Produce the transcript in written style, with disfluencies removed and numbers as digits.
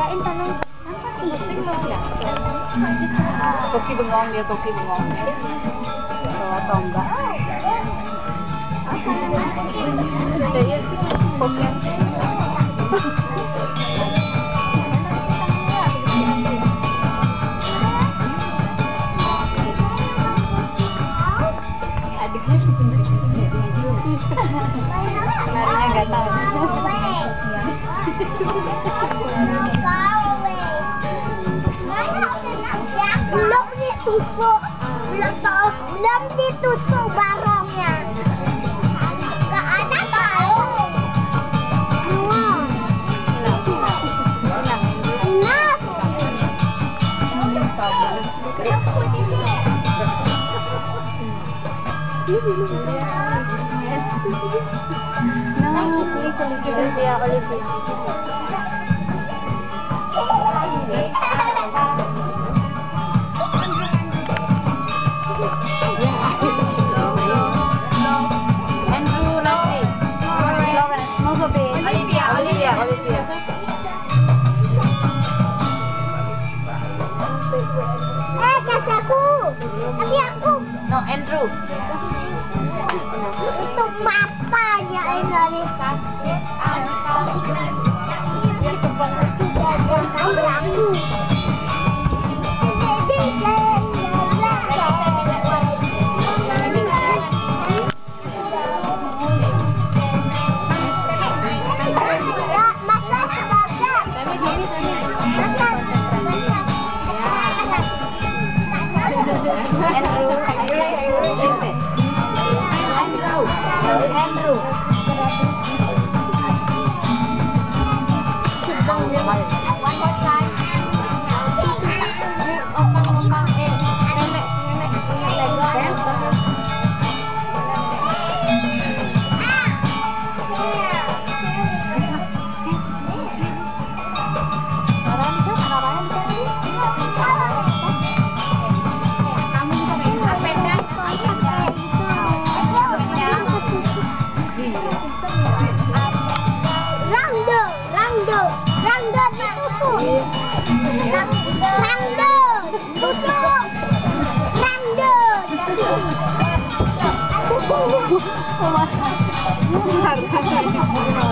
Cobain tanam. Toki bengong dia, toki bengong. Bawa atau enggak? Jadi toki. Adiknya larinya nggak tahu. Belum ditutup barangnya. Gak ada tahu. Kasih aku. Kasih aku. No, Andrew. Untuk matanya ini kasih Oh,